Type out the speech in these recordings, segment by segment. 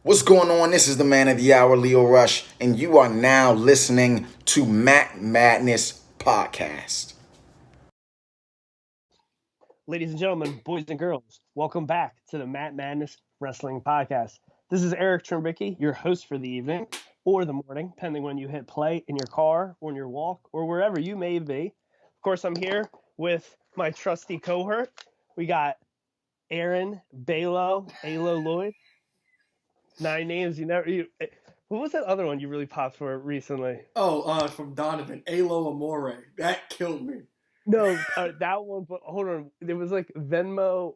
What's going on? This is the man of the hour, Leo Rush, and you are now listening to Matt Madness Podcast. Ladies and gentlemen, boys and girls, welcome back to the Matt Madness Wrestling Podcast. This is Eric Trimbicki, your host for the evening or the morning, depending when you hit play in your car, on your walk, or wherever you may be. Of course, I'm here with my trusty cohort. We got Aaron Balo, Alo Lloyd. 9 names what was that other one you really popped for recently? From Donovan, Alo Amore. That killed me. No, that one. But hold on, there was like Venmo.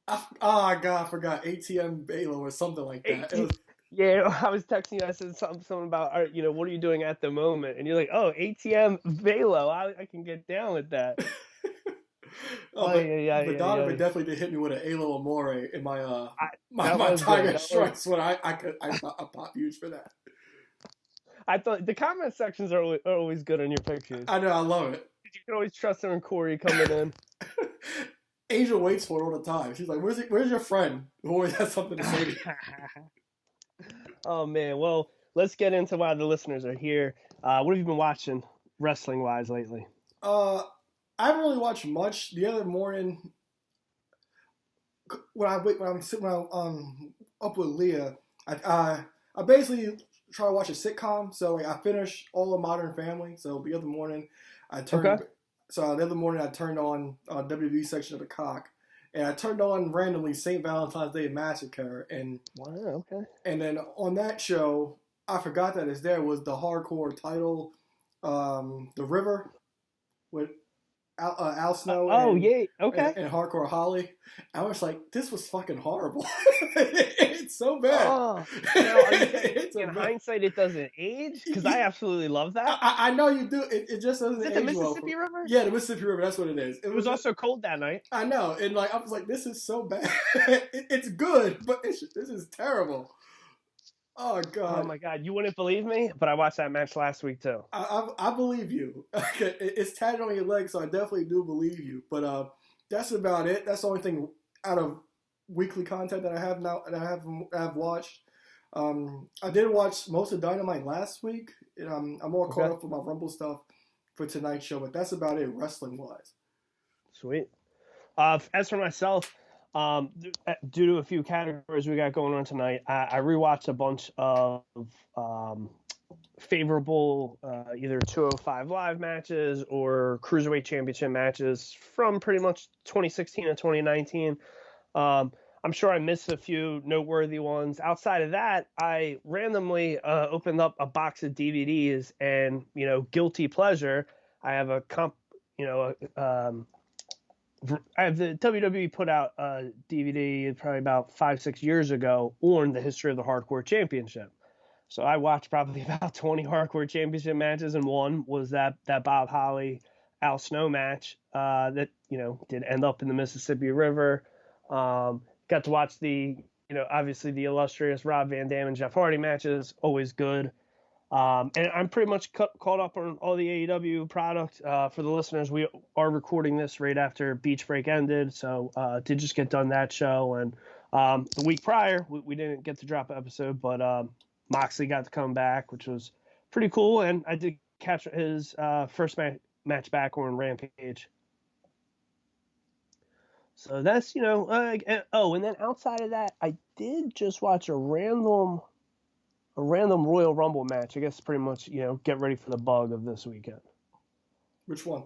I forgot ATM Balo or something like that. Yeah, I was texting you. I said something about, what are you doing at the moment? And you're like, oh, ATM Velo. I can get down with that. But Donovan definitely did hit me with an Alo Amore in my Tiger Strikes when I pop huge for that. I thought the comment sections are always good on your pictures. I know, I love it. You can always trust her and Corey coming in. Angel waits for it all the time. She's like, "Where's your friend who always has something to say to you?" Oh man, well, let's get into why the listeners are here. What have you been watching wrestling wise lately? I haven't really watched much. The other morning, when I'm sitting up with Leah, I basically try to watch a sitcom. So like I finished all of Modern Family. So the other morning I turned on WWE section of the Cock, and I turned on randomly St. Valentine's Day Massacre, and wow, okay. And then on that show, I forgot that it's there, was the hardcore title, The River, with Al Snow. And Hardcore Holly. I was like, this was fucking horrible. It's so bad. Oh, in hindsight, it doesn't age? Because I absolutely love that. I know you do. It just doesn't age well. Is it the Mississippi River? Yeah, the Mississippi River. That's what it is. It was also cold that night. I know. And like I was like, this is so bad. It's good, but this is terrible. Oh God! Oh my God! You wouldn't believe me, but I watched that match last week too. I believe you. It's tatted on your leg, so I definitely do believe you. But that's about it. That's the only thing out of weekly content that I have now that I've watched. I did watch most of Dynamite last week, and I'm more caught up with my Rumble stuff for tonight's show. But that's about it, wrestling wise. Sweet. As for myself. Due to a few categories we got going on tonight, I rewatched a bunch of favorable either 205 Live matches or Cruiserweight Championship matches from pretty much 2016 and 2019. I'm sure I missed a few noteworthy ones. Outside of that, I randomly opened up a box of DVDs, and guilty pleasure, I have the WWE put out a DVD probably about 5-6 years ago on the history of the Hardcore Championship. So I watched probably about 20 Hardcore Championship matches, and one was that Bob Holly Al Snow match that did end up in the Mississippi River. Got to watch the obviously the illustrious Rob Van Dam and Jeff Hardy matches, always good. And I'm pretty much caught up on all the AEW product. For the listeners, we are recording this right after Beach Break ended, so did just get done that show. And the week prior, we didn't get to drop an episode, but Moxley got to come back, which was pretty cool. And I did catch his first match back on Rampage. So that's, and then outside of that, I did just watch a random Royal Rumble match. I guess pretty much, get ready for the bug of this weekend. Which one?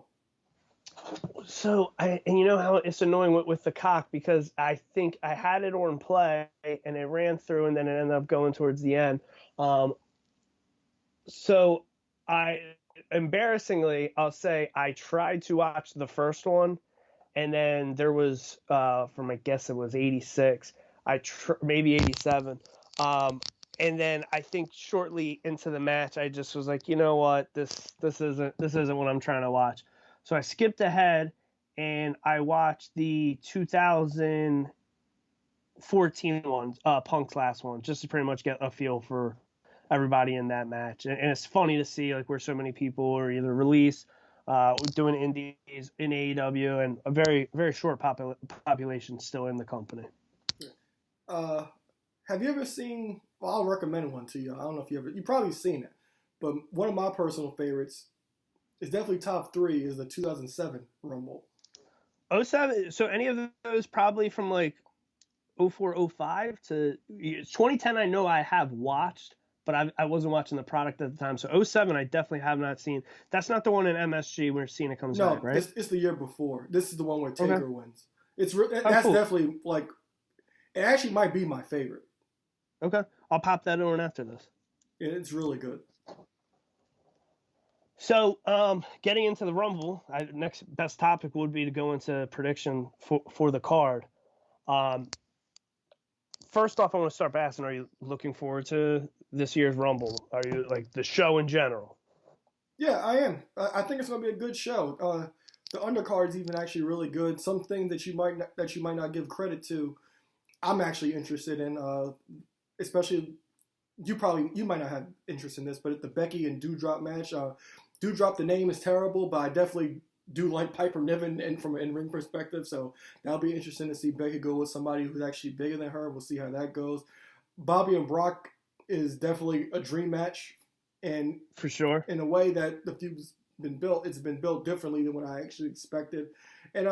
So, you know how it's annoying with the Cock, because I think I had it on play and it ran through and then it ended up going towards the end. So embarrassingly, I'll say I tried to watch the first one, and then there was, from I guess it was 86, maybe 87. And then I think shortly into the match, I just was like, you know what, this isn't what I'm trying to watch. So I skipped ahead and I watched the 2014 one, Punk's last one, just to pretty much get a feel for everybody in that match. And it's funny to see like where so many people are either released, doing indies in AEW, and a very, very short population still in the company. have you ever seen? Well, I'll recommend one to you. I don't know if you've probably seen it, but one of my personal favorites is definitely top 3 is the 2007 Rumble. 07. So any of those probably from like 04, 05 to 2010. I know I have watched, but I wasn't watching the product at the time. So 07, I definitely have not seen. That's not the one in MSG where Cena comes back, right? No, it's the year before. This is the one where Taker wins. That's cool. Definitely like. It actually might be my favorite. Okay, I'll pop that on after this. It's really good. So, getting into the Rumble, next best topic would be to go into prediction for the card. First off, I want to start by asking, are you looking forward to this year's Rumble? Are you like the show in general? Yeah, I am. I think it's going to be a good show. The undercard is even actually really good. Something that you might not give credit to, I'm actually interested in. Especially, you might not have interest in this, but the Becky and Doudrop match. Doudrop, the name is terrible, but I definitely do like Piper Niven and from an in-ring perspective. So that'll be interesting to see Becky go with somebody who's actually bigger than her. We'll see how that goes. Bobby and Brock is definitely a dream match, and for sure, in a way that the feud's been built, it's been built differently than what I actually expected. And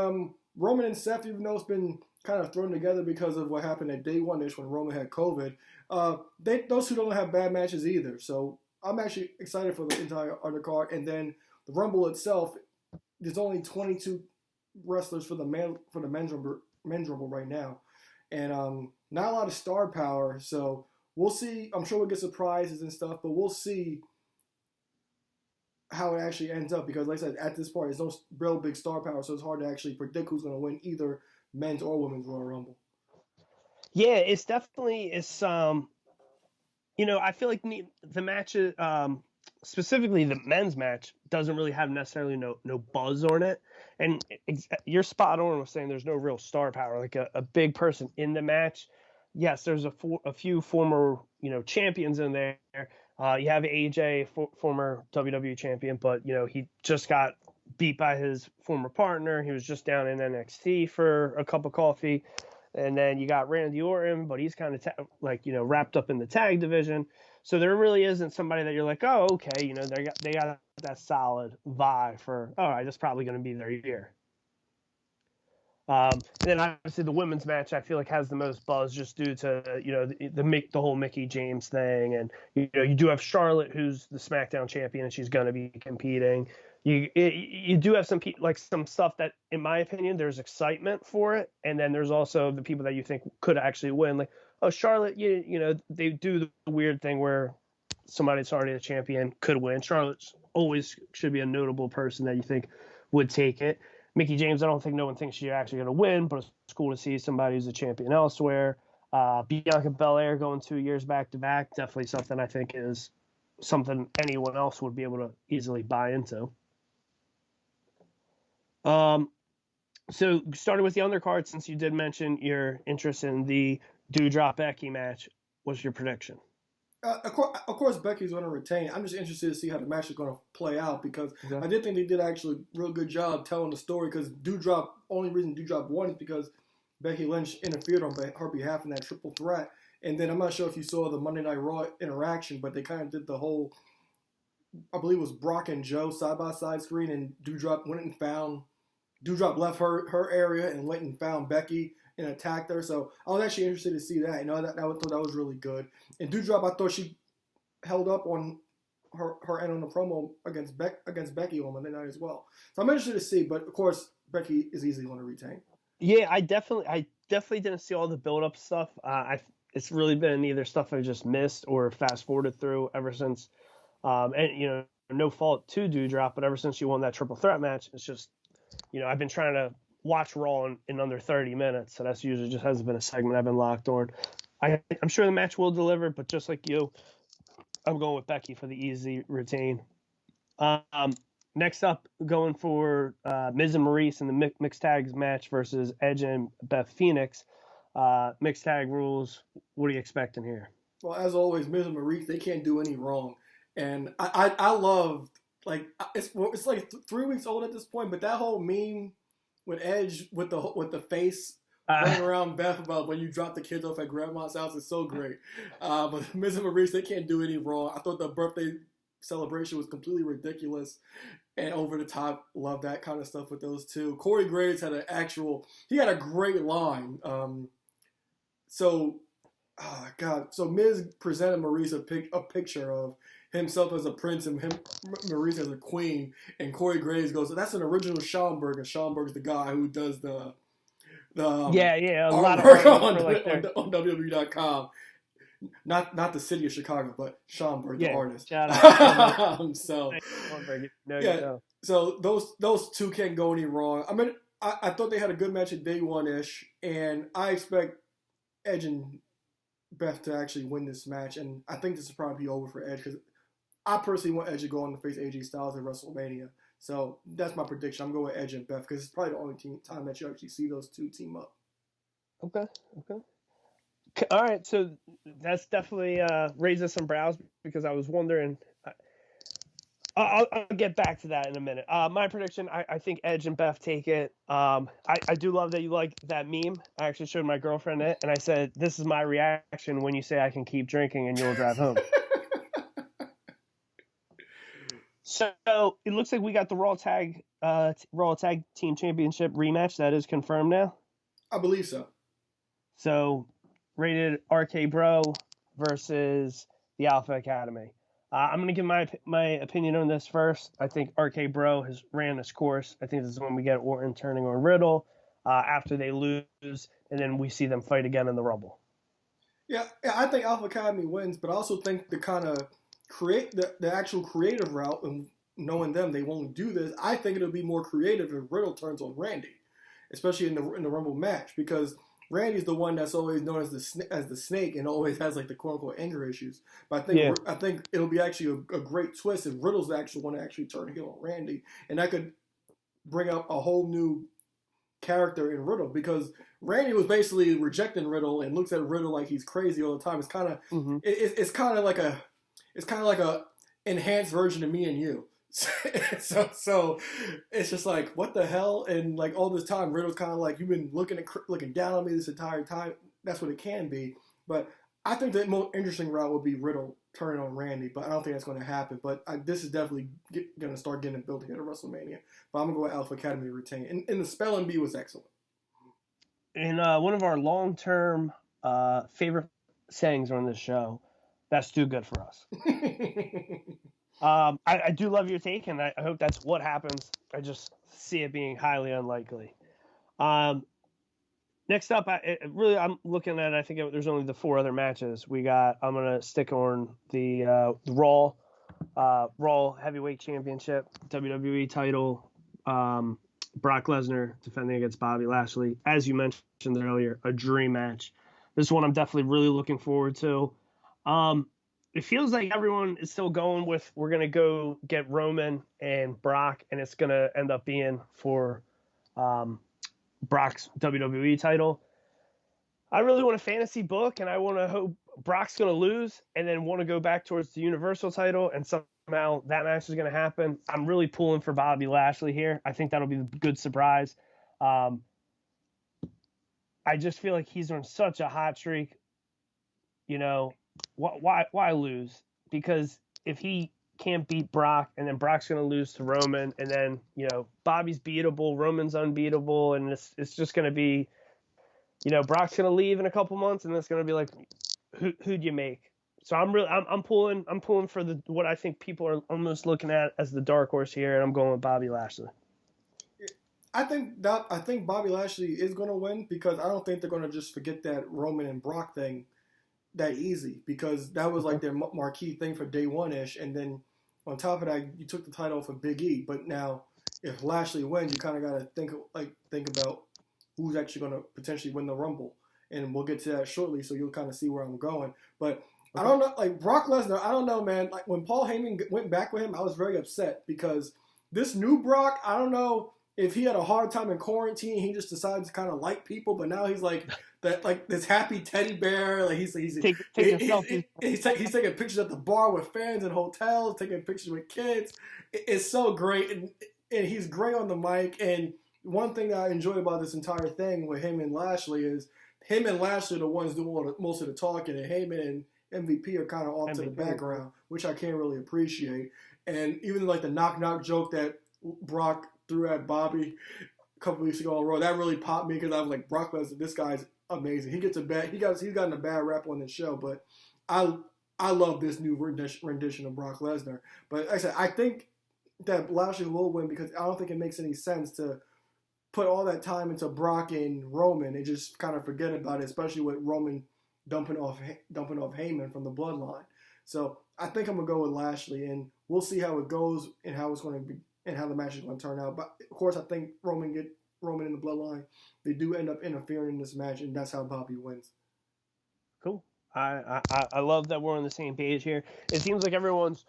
Roman and Seth, even though it's been kind of thrown together because of what happened at day one-ish when Roman had COVID, those two don't have bad matches either. So I'm actually excited for the entire undercard. And then the Rumble itself, there's only 22 wrestlers for the men's Rumble right now, and not a lot of star power. So we'll see. I'm sure we'll get surprises and stuff, but we'll see how it actually ends up, because like I said, at this point, there's no real big star power, so it's hard to actually predict who's going to win either men's or women's Royal Rumble. Yeah, it's definitely I feel like the matches, specifically the men's match, doesn't really have necessarily no buzz on it. And you're spot on with saying there's no real star power, like a big person in the match. Yes, there's a few former champions in there. You have AJ, former WWE champion, but he just got beat by his former partner. He was just down in NXT for a cup of coffee. And then you got Randy Orton, but he's kind of wrapped up in the tag division. So there really isn't somebody that you're like, oh, okay, they got that solid vibe for, all right, that's probably going to be their year. And then obviously the women's match, I feel like has the most buzz just due to the whole Mickie James thing, and you do have Charlotte, who's the SmackDown champion, and she's going to be competing. You do have some stuff that, in my opinion, there's excitement for it, and then there's also the people that you think could actually win. Like, oh, Charlotte, they do the weird thing where somebody that's already a champion could win. Charlotte always should be a notable person that you think would take it. Mickie James, I don't think no one thinks she's actually going to win, but it's cool to see somebody who's a champion elsewhere. Bianca Belair going 2 years back-to-back, definitely something I think is something anyone else would be able to easily buy into. So starting with the undercard, since you did mention your interest in the Doudrop Becky match, what's your prediction? Of course, Becky's going to retain. I'm just interested to see how the match is going to play out, because I did think they did actually a real good job telling the story, because only reason Doudrop won is because Becky Lynch interfered on her behalf in that triple threat. And then I'm not sure if you saw the Monday Night Raw interaction, but they kind of did the whole, I believe it was Brock and Joe side-by-side screen, and Doudrop left her area and went and found Becky and attacked her. So I was actually interested to see that. I thought that was really good. And Doudrop, I thought she held up on her end on the promo against Becky on Monday night as well. So I'm interested to see, but of course Becky is easily going to retain. Yeah, I definitely didn't see all the build-up stuff. It's really been either stuff I just missed or fast-forwarded through ever since. And no fault to Doudrop, but ever since she won that triple threat match, it's just I've been trying to watch Raw in under 30 minutes, so that's usually just hasn't been a segment I've been locked on. I'm sure the match will deliver, but just like you, I'm going with Becky for the easy retain. Next up, going for Miz and Maurice in the mixed tags match versus Edge and Beth Phoenix. Mixed tag rules. What are you expecting here? Well, as always, Miz and Maurice, they can't do any wrong, and I loved, like, it's like 3 weeks old at this point, but that whole meme with Edge with the face running around Beth about when you drop the kids off at grandma's house is so great. But Miz and Maurice, they can't do any wrong. I thought the birthday celebration was completely ridiculous and over the top. Love that kind of stuff with those two. Corey Graves had he had a great line. So Miz presented Maurice a picture of himself as a prince and Maurice as a queen, and Corey Graves goes, "That's an original Schomburg," and Schomburg's the guy who does the a lot of artwork on WWE.com. Not the city of Chicago, but Schomburg, the artist. Shout out. So those two can't go any wrong. I mean, I thought they had a good match at day one-ish, and I expect Edge and Beth to actually win this match, and I think this will probably be over for Edge because I personally want Edge to go on to face AJ Styles at WrestleMania. So that's my prediction. I'm going with Edge and Beth because it's probably the only time that you actually see those two team up. Okay. All right, so that's definitely raises some brows because I was wondering. I'll get back to that in a minute. My prediction, I think Edge and Beth take it. I do love that you like that meme. I actually showed my girlfriend it, and I said, "This is my reaction when you say I can keep drinking and you'll drive home." So it looks like we got the Raw Tag Team Championship rematch. That is confirmed now. I believe so. So, rated RK Bro versus the Alpha Academy. I'm going to give my opinion on this first. I think RK Bro has ran its course. I think this is when we get Orton turning on Riddle after they lose, and then we see them fight again in the Rumble. Yeah, I think Alpha Academy wins, but I also think the kind of the actual creative route, and knowing them, they won't do this. I think it'll be more creative if Riddle turns on Randy, especially in the Rumble match, because Randy's the one that's always known as the snake and always has like the quote unquote anger issues. But I think it'll be actually a great twist if Riddle's the actual one to actually turn heel on Randy, and that could bring up a whole new character in Riddle because Randy was basically rejecting Riddle and looks at Riddle like he's crazy all the time. It's kind of it's kind of like a enhanced version of me and you. So it's just like, what the hell? And like all this time, Riddle's kind of like, you've been looking down on me this entire time. That's what it can be. But I think the most interesting route would be Riddle turning on Randy, but I don't think that's going to happen. But this is definitely going to start getting built here at WrestleMania. But I'm going to go with Alpha Academy to retain. And the spelling bee was excellent. And one of our long-term favorite sayings on this show, that's too good for us. I do love your take, and I hope that's what happens. I just see it being highly unlikely. Next up, I'm looking at, I think there's only the 4 other matches we got. I'm going to stick on the Raw Heavyweight Championship, WWE title, Brock Lesnar defending against Bobby Lashley. As you mentioned earlier, a dream match. This one I'm definitely really looking forward to. It feels like everyone is still going with, we're going to go get Roman and Brock, and it's going to end up being for Brock's WWE title. I really want a fantasy book, and I want to hope Brock's going to lose and then want to go back towards the Universal title, and somehow that match is going to happen. I'm really pulling for Bobby Lashley here. I think that'll be a good surprise. I just feel like he's on such a hot streak. You know, why lose? Because if he can't beat Brock, and then Brock's going to lose to Roman, and then, you know, Bobby's beatable, Roman's unbeatable, and it's just going to be, you know, Brock's going to leave in a couple months, and it's going to be like, who'd you make? So I'm pulling for what I think people are almost looking at as the dark horse here, and I'm going with Bobby Lashley. I think Bobby Lashley is going to win because I don't think they're going to just forget that Roman and Brock thing that easy, because that was like their marquee thing for day one-ish, and then on top of that, you took the title from Big E. But now, if Lashley wins, you kind of got to think about who's actually going to potentially win the Rumble, and we'll get to that shortly, so you'll kind of see where I'm going. But I don't know, like Brock Lesnar, I don't know, man. Like when Paul Heyman went back with him, I was very upset because this new Brock, I don't know if he had a hard time in quarantine, he just decided to kind of like people, but now he's like that, like this happy teddy bear. Like he's taking pictures at the bar with fans in hotels, taking pictures with kids. It's so great, and he's great on the mic. And one thing that I enjoy about this entire thing with him and Lashley is him and Lashley are the ones doing most of the talking, and Heyman and MVP are kind of off to the background, which I can't really appreciate. And even like the knock joke that Brock threw at Bobby a couple weeks ago on Raw, that really popped me because I was like, Brock Lesnar, this guy's amazing. He's gotten a bad rap on the show, but I love this new rendition of Brock Lesnar. But like I said, I think that Lashley will win because I don't think it makes any sense to put all that time into Brock and Roman and just kind of forget about it, especially with Roman dumping off Heyman from the bloodline. So I think I'm gonna go with Lashley, and we'll see how it goes and how it's going to be and how the match is going to turn out. But of course, I think Roman in the bloodline. They do end up interfering in this match, and that's how Bobby wins. Cool. I love that we're on the same page here. It seems like everyone's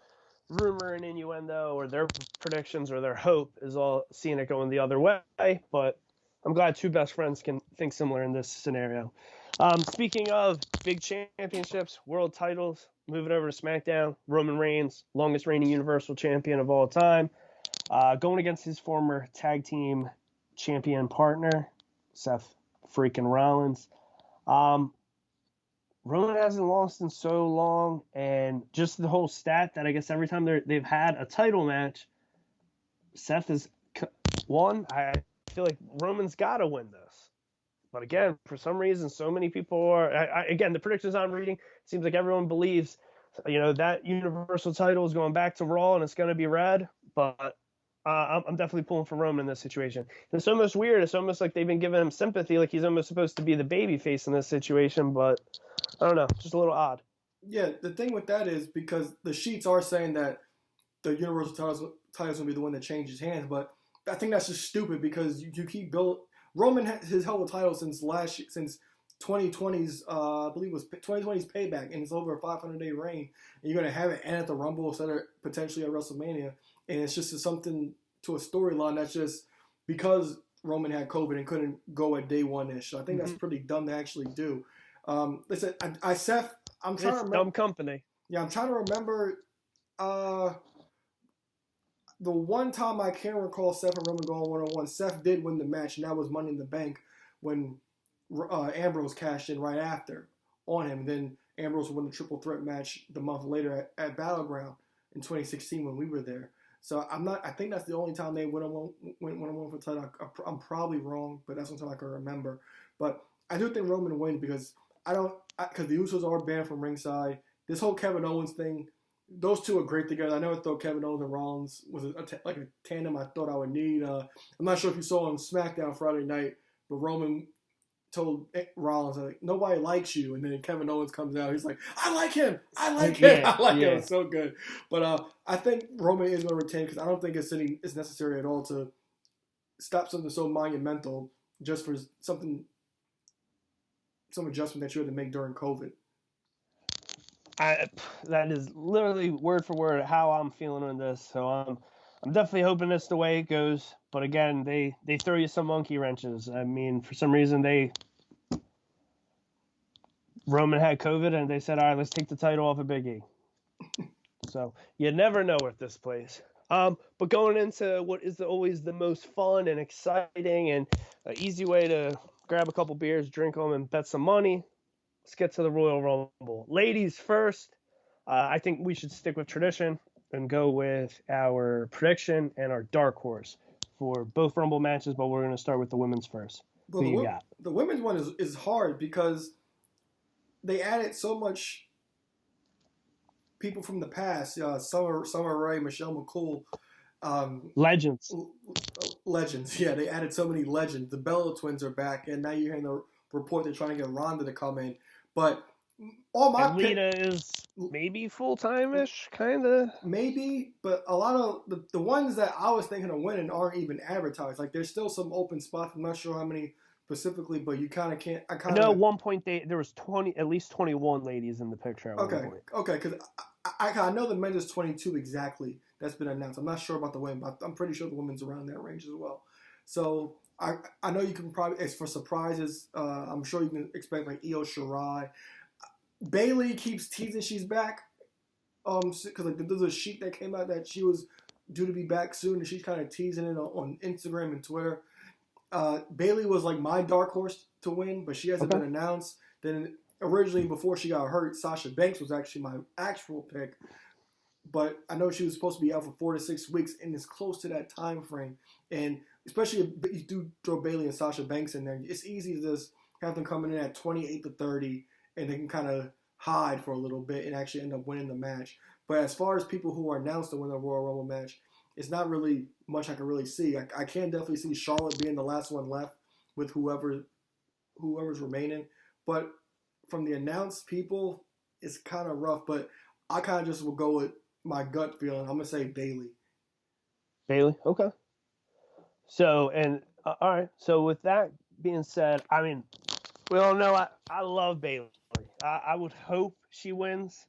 rumor and innuendo or their predictions or their hope is all seeing it going the other way, but I'm glad two best friends can think similar in this scenario. Speaking of big championships, world titles, moving over to SmackDown, Roman Reigns, longest reigning Universal Champion of all time, going against his former tag team champion partner, Seth freaking Rollins. Roman hasn't lost in so long, and just the whole stat that I guess every time they've had a title match, Seth has won. I feel like Roman's got to win this. But again, for some reason, so many people are... again, the predictions I'm reading, it seems like everyone believes, that Universal title is going back to Raw and it's going to be red, but I'm definitely pulling for Roman in this situation. It's almost weird. It's almost like they've been giving him sympathy, like he's almost supposed to be the baby face in this situation, but I don't know, just a little odd. Yeah, the thing with that is because the sheets are saying that the Universal title's going to be the one that changes hands, but I think that's just stupid because you keep building... Roman has held the title since 2020's, I believe it was 2020's Payback, and it's over a 500-day reign. And you're going to have it end at the Rumble instead of potentially at WrestleMania. And it's just something to a storyline that's just because Roman had COVID and couldn't go at day one-ish. So I think that's pretty dumb to actually do. Listen, Seth, I'm trying to remember. Dumb company. Yeah, I'm trying to remember the one time I can recall Seth and Roman going one-on-one. Seth did win the match, and that was Money in the Bank when Ambrose cashed in right after on him. Then Ambrose won the triple threat match the month later at Battleground in 2016 when we were there. So I think that's the only time they went on one for the title. I'm probably wrong, but that's one time I can remember. But I do think Roman wins because because the Usos are banned from ringside. This whole Kevin Owens thing, those two are great together. I never thought Kevin Owens and Rollins was like a tandem I thought I would need. I'm not sure if you saw on SmackDown Friday night, but Roman told Rollins, like, nobody likes you. And then Kevin Owens comes out. He's like, I like him. I like him. I like him. It's so good. But I think Roman is going to retain because I don't think it's necessary at all to stop something so monumental just for some adjustment that you had to make during COVID. That is literally word for word how I'm feeling on this. So I'm definitely hoping that's the way it goes. But again, they throw you some monkey wrenches. I mean, for some reason Roman had COVID and they said, all right, let's take the title off of Big E. So you never know at this place. But going into what is always the most fun and exciting and an easy way to grab a couple beers, drink them, and bet some money. Let's get to the Royal Rumble. Ladies first. I think we should stick with tradition and go with our prediction and our dark horse for both Rumble matches, but we're going to start with the women's first. Well, Who you got? The women's one is hard because they added so much people from the past. Summer Rae, Michelle McCool. Legends. Legends, yeah. They added so many legends. The Bella twins are back, and now you're hearing the report they're trying to get Ronda to come in. But all my Lita is maybe full-time-ish, kind of. Maybe, but a lot of the ones that I was thinking of winning aren't even advertised. Like, there's still some open spots. I'm not sure how many specifically, but you kind of can't. I know at one point there was at least 21 ladies in the picture. Okay, because I know the men's is 22 exactly. That's been announced. I'm not sure about the women, but I'm pretty sure the women's around that range as well. So I know you can probably, as for surprises, I'm sure you can expect like Io Shirai. Bayley keeps teasing she's back. Because like there's a sheet that came out that she was due to be back soon, and she's kind of teasing it on Instagram and Twitter. Bayley was like my dark horse to win, but she hasn't been announced. Then originally, before she got hurt, Sasha Banks was actually my actual pick. But I know she was supposed to be out for 4 to 6 weeks, and it's close to that time frame. And especially if you do throw Bayley and Sasha Banks in there, it's easy to just have them coming in at 28 to 30, and they can kind of hide for a little bit and actually end up winning the match. But as far as people who are announced to win the Royal Rumble match, it's not really much I can really see. I can definitely see Charlotte being the last one left with whoever's remaining. But from the announced people, it's kind of rough. But I kind of just will go with my gut feeling. I'm going to say Bayley. Bayley, okay. So, and all right. So with that being said, I mean, we all know I love Bayley. I would hope she wins.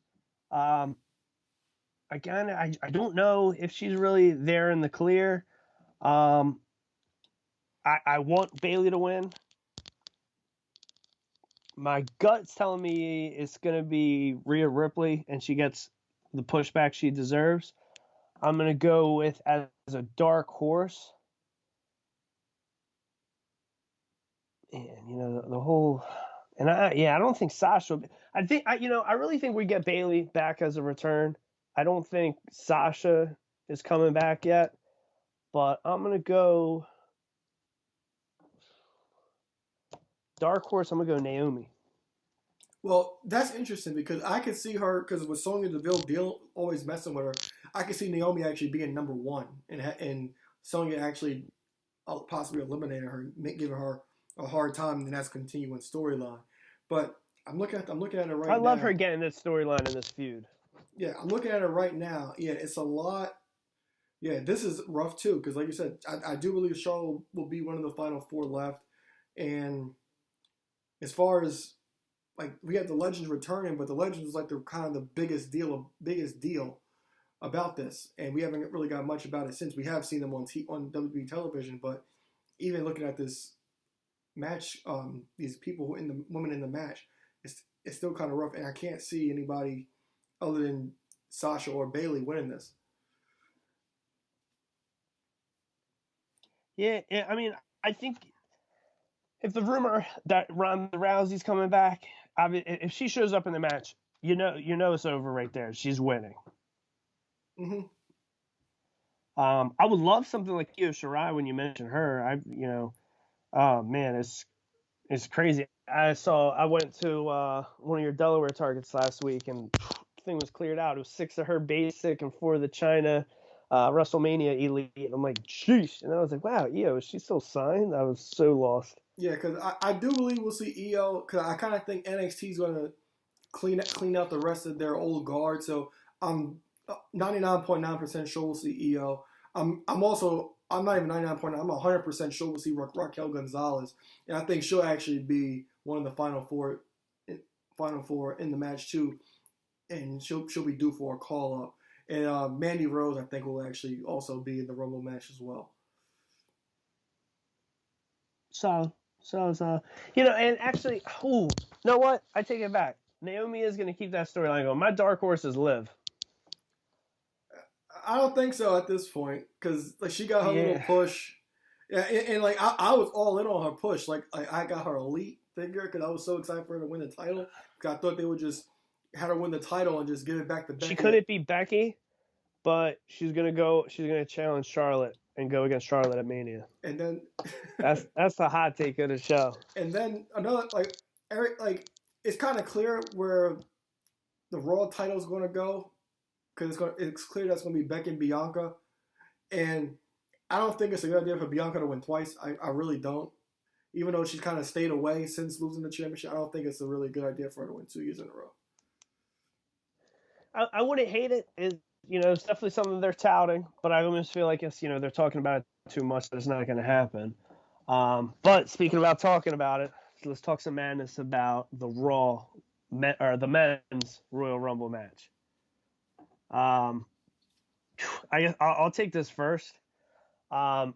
Again, I don't know if she's really there in the clear. I want Bayley to win. My gut's telling me it's going to be Rhea Ripley, and she gets the pushback she deserves. I'm going to go with, as a dark horse, and the whole, and I don't think Sasha. I really think we get Bayley back as a return. I don't think Sasha is coming back yet, but I'm going to go dark horse. I'm going to go Naomi. Well, that's interesting because I could see her, because with Sonya Deville always messing with her, I could see Naomi actually being number one and Sonya actually possibly eliminating her, giving her a hard time, and that's a continuing storyline. But I'm looking at it right now. I love her getting this storyline in this feud. Yeah, I'm looking at it right now. Yeah, it's a lot. Yeah, this is rough too because, like you said, I do believe Charlotte will be one of the final 4 left. And as far as, like, we have the Legends returning, but the Legends is like the kind of the biggest deal about this, and we haven't really got much about it since. We have seen them on WWE television, but even looking at this match, these people women in the match, it's still kind of rough, and I can't see anybody other than Sasha or Bayley winning this. Yeah, I mean, I think if the rumor that Ronda Rousey's coming back, I mean, if she shows up in the match, you know it's over right there. She's winning. Mm-hmm. I would love something like Io Shirai when you mention her. Oh man, it's crazy. I went to one of your Delaware targets last week, and the thing was cleared out. It was 6 of her basic and 4 of the China WrestleMania Elite. And I'm like, sheesh. And I was like, wow, Io, is she still signed? I was so lost. Yeah, because I do believe we'll see Io, because I kind of think NXT is going to clean out the rest of their old guard. So I'm 99.9% sure we'll see Io. I'm not even 99.9%. I'm 100% sure we'll see Raquel Gonzalez, and I think she'll actually be one of the final four in the match too, and she'll be due for a call up. And Mandy Rose, I think, will actually also be in the Rumble match as well. So, and actually, you know what? I take it back. Naomi is going to keep that storyline going. My dark horse is Liv. I don't think so at this point, because like she got her little push. Yeah, and like I was all in on her push. Like I got her elite figure because I was so excited for her to win the title. Because I thought they would just have her win the title and just give it back to Becky. She couldn't beat Becky, but she's gonna challenge Charlotte and go against Charlotte at Mania. And then that's the hot take of the show. And then another, like, Eric, like, it's kind of clear where the Raw title is going to go, because it's clear that's going to be Becky and Bianca. And I don't think it's a good idea for Bianca to win twice. I really don't. Even though she's kind of stayed away since losing the championship, I don't think it's a really good idea for her to win 2 years in a row. I wouldn't hate it. It's definitely something they're touting, but I almost feel like it's, they're talking about it too much that it's not going to happen. But speaking about talking about it, let's talk some madness about the the men's Royal Rumble match. I'll take this first. I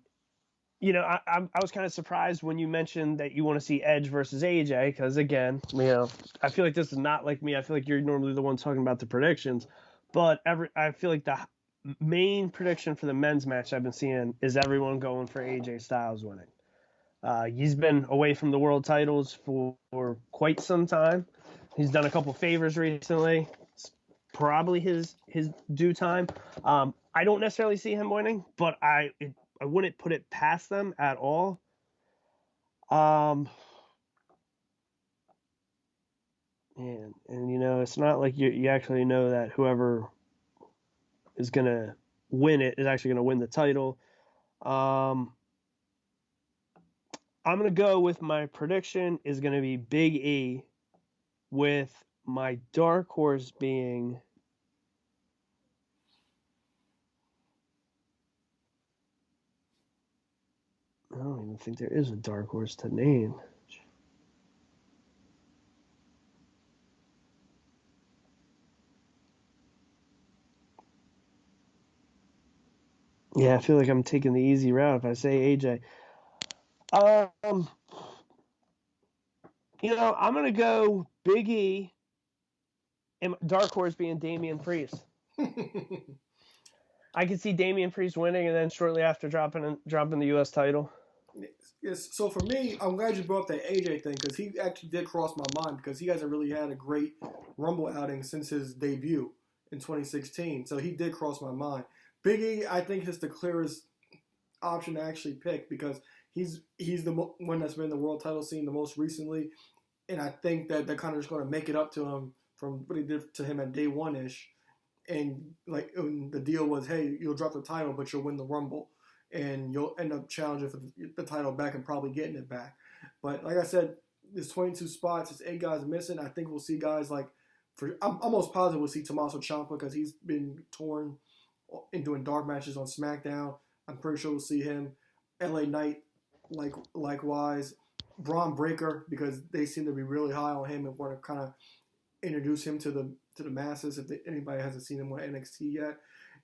was kind of surprised when you mentioned that you want to see Edge versus AJ, because again, I feel like this is not like me. I feel like you're normally the one talking about the predictions, but I feel like the main prediction for the men's match I've been seeing is everyone going for AJ Styles winning. He's been away from the world titles for quite some time. He's done a couple favors recently. It's probably his due time. I don't necessarily see him winning, but I wouldn't put it past them at all. And you know, it's not like you actually know that whoever is gonna win it is actually gonna win the title. I'm gonna go with my prediction is gonna be Big E, with my dark horse being I don't even think there is a dark horse to name. Yeah, I feel like I'm taking the easy route if I say AJ. You know, I'm gonna go Big E, and dark horse being Damian Priest. I could see Damian Priest winning, and then shortly after dropping the U.S. title. Yes. So for me, I'm glad you brought up that AJ thing because he actually did cross my mind because he hasn't really had a great Rumble outing since his debut in 2016. So he did cross my mind. Big E, I think, is the clearest option to actually pick because he's the one that's been in the world title scene the most recently, and I think that they're kind of just going to make it up to him from what he did to him at day one-ish. And like the deal was, hey, you'll drop the title, but you'll win the Rumble, and you'll end up challenging for the title back and probably getting it back. But like I said, there's 22 spots. There's 8 guys missing. I think we'll see guys like, I'm almost positive we'll see Tommaso Ciampa because he's been torn in doing dark matches on SmackDown. I'm pretty sure we'll see him. LA Knight, likewise. Braun Breaker, because they seem to be really high on him and want to kind of introduce him to the masses if anybody hasn't seen him on NXT yet.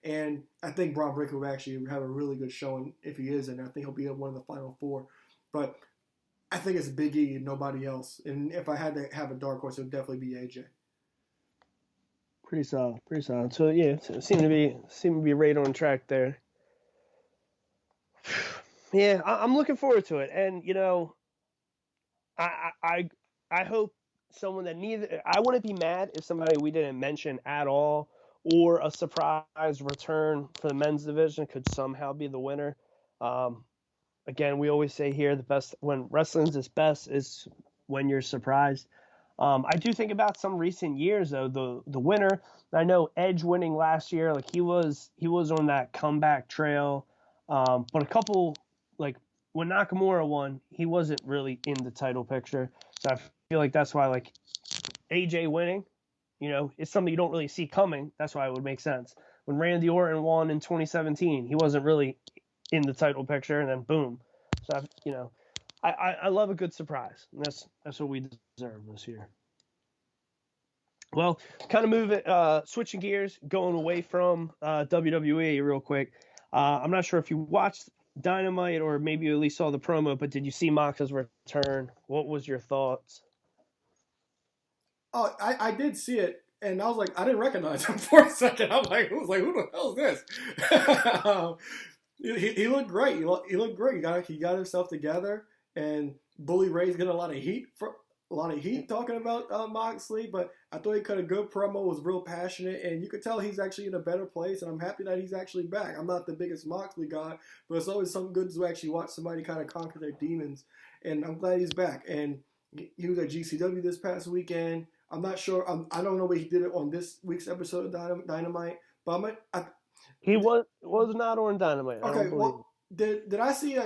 And I think Braun Breaker will actually have a really good showing if he is, and I think he'll be one of the final 4. But I think it's Big E and nobody else. And if I had to have a dark horse, it would definitely be AJ. Pretty solid. So yeah, seem to be right on track there. Yeah, I'm looking forward to it, and you know, I hope someone that I wouldn't be mad if somebody we didn't mention at all or a surprise return for the men's division could somehow be the winner. Again, we always say here the best when wrestling's its best is when you're surprised. I do think about some recent years though. The winner, I know Edge winning last year, like he was on that comeback trail. But a couple, like when Nakamura won, he wasn't really in the title picture. So I feel like that's why like AJ winning, you know, it's something you don't really see coming. That's why it would make sense. When Randy Orton won in 2017, he wasn't really in the title picture, and then boom. So I love a good surprise, and that's what we deserve this year. Well, kind of switching gears, going away from WWE real quick. I'm not sure if you watched Dynamite or maybe you at least saw the promo, but did you see Mox's return? What was your thoughts? Oh, I did see it, and I was like, I didn't recognize him for a second. I'm like, who the hell is this? He looked great. He looked great. He got himself together, and Bully Ray's getting a lot of heat talking about Moxley, but I thought he cut a good promo, was real passionate, and you could tell he's actually in a better place, and I'm happy that he's actually back. I'm not the biggest Moxley guy, but it's always something good to actually watch somebody kind of conquer their demons, and I'm glad he's back. And he was at GCW this past weekend. I'm not sure. I don't know what he did it on this week's episode of Dynamite, but he was not on Dynamite. Okay, well, did I see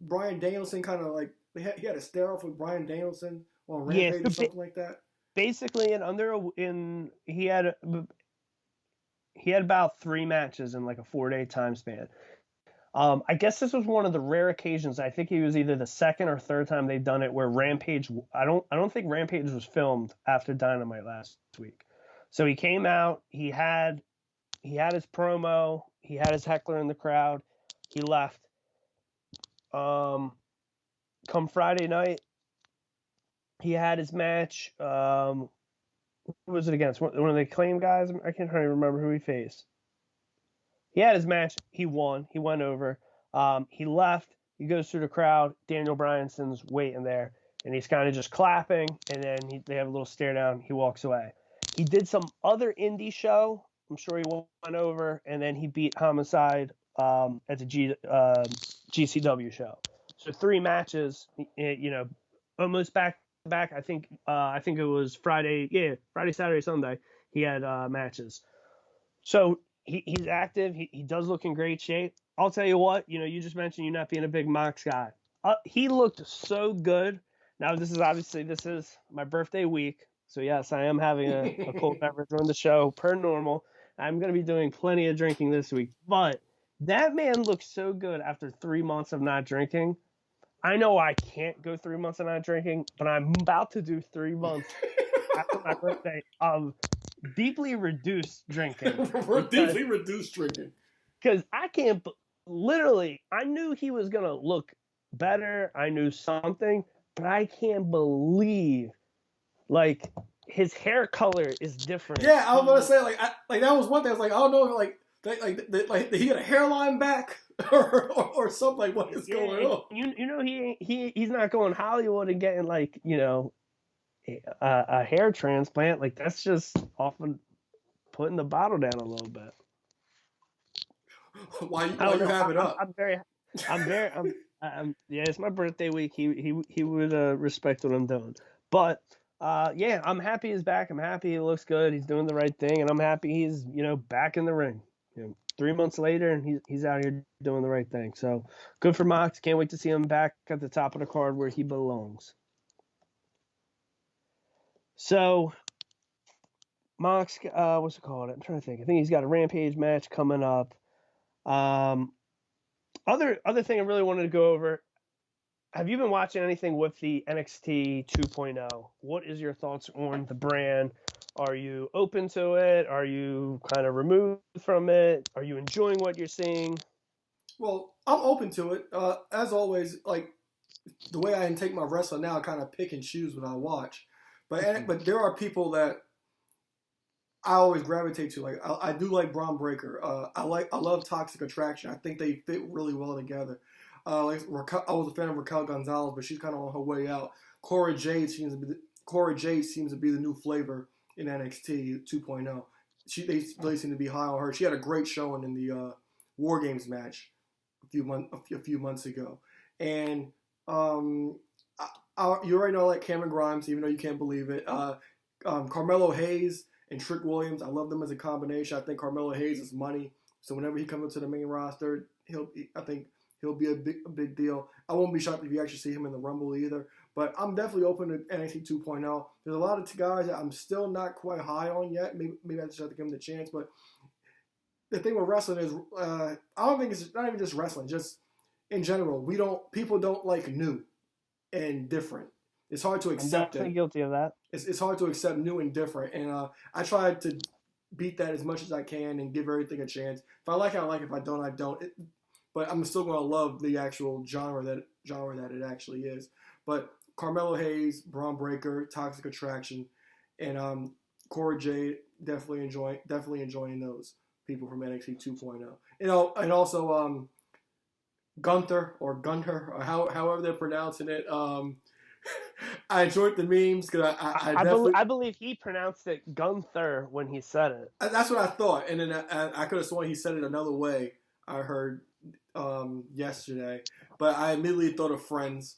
Bryan Danielson kind of like he had a stare off with Bryan Danielson on Rampage or something like that? Basically, he had about 3 matches in like a 4-day time span. I guess this was one of the rare occasions. I think he was either the second or third time they've done it where Rampage. I don't think Rampage was filmed after Dynamite last week. So he came out. He had his promo. He had his heckler in the crowd. He left. Come Friday night, he had his match. Who was it against? One of the Acclaim guys? I can't really remember who he faced. He had his match. He won. He went over. He left. He goes through the crowd. Daniel Bryanson's waiting there, and he's kind of just clapping, and then they have a little stare down. He walks away. He did some other indie show. I'm sure he went over, and then he beat Homicide at the GCW show. So 3 matches, almost back to back. I think it was Friday, Saturday, Sunday. He had matches. So he's active. He does look in great shape. I'll tell you what, you just mentioned you not being a big Mox guy. He looked so good. Now, this is my birthday week. So, yes, I am having a cold beverage on the show per normal. I'm going to be doing plenty of drinking this week. But that man looks so good after 3 months of not drinking. I know I can't go 3 months of not drinking, but I'm about to do 3 months after my birthday of deeply reduced drinking. Deeply reduced drinking. Because I can't, literally, I knew he was going to look better. I knew something, but I can't believe, like, his hair color is different. Yeah, I was going to say, like that was one thing. I was like, I don't know, like did he get a hairline back or something? Like, what is going on? He's not going Hollywood and getting, like, a hair transplant. Like, that's just often putting the bottle down a little bit. Why you have it up? Yeah, it's my birthday week. He would respect what I'm doing. But I'm happy he's back. I'm happy he looks good. He's doing the right thing, and I'm happy he's back in the ring. 3 months later, and he's out here doing the right thing. So good for Mox. Can't wait to see him back at the top of the card where he belongs. So Mox, what's it called? I'm trying to think. I think he's got a Rampage match coming up. Other thing I really wanted to go over. Have you been watching anything with the NXT 2.0? What is your thoughts on the brand? Are you open to it? Are you kind of removed from it? Are you enjoying what you're seeing? Well, I'm open to it. As always, like the way I take my wrestling now, I kind of pick and choose what I watch. But there are people that I always gravitate to. Like I do like Braun Breaker. I love Toxic Attraction. I think they fit really well together. I was a fan of Raquel Gonzalez, but she's kind of on her way out. Cora Jade seems to be the new flavor in NXT 2.0. They really seem to be high on her. She had a great showing in the War Games match a few months ago. And you already know I like Cameron Grimes, even though you can't believe it. Carmelo Hayes and Trick Williams, I love them as a combination. I think Carmelo Hayes is money, so whenever he comes into the main roster, I think he'll be a big deal. I won't be shocked if you actually see him in the Rumble either. But I'm definitely open to NXT 2.0. There's a lot of guys that I'm still not quite high on yet. Maybe I just have to give them the chance. But the thing with wrestling is, I don't think it's not even just wrestling. Just in general, people don't like new and different. It's hard to accept it. I'm definitely guilty of that. It's hard to accept new and different. And I try to beat that as much as I can and give everything a chance. If I like it, I like it. If I don't, I don't. But I'm still going to love the actual genre that it actually is. But Carmelo Hayes, Braun Breaker, Toxic Attraction, and Cora Jade, definitely enjoying those people from NXT 2.0. And also Gunther or however they're pronouncing it. I enjoyed the memes because I believe he pronounced it Gunther when he said it. That's what I thought, and then I could have sworn he said it another way. I heard yesterday, but I immediately thought of Friends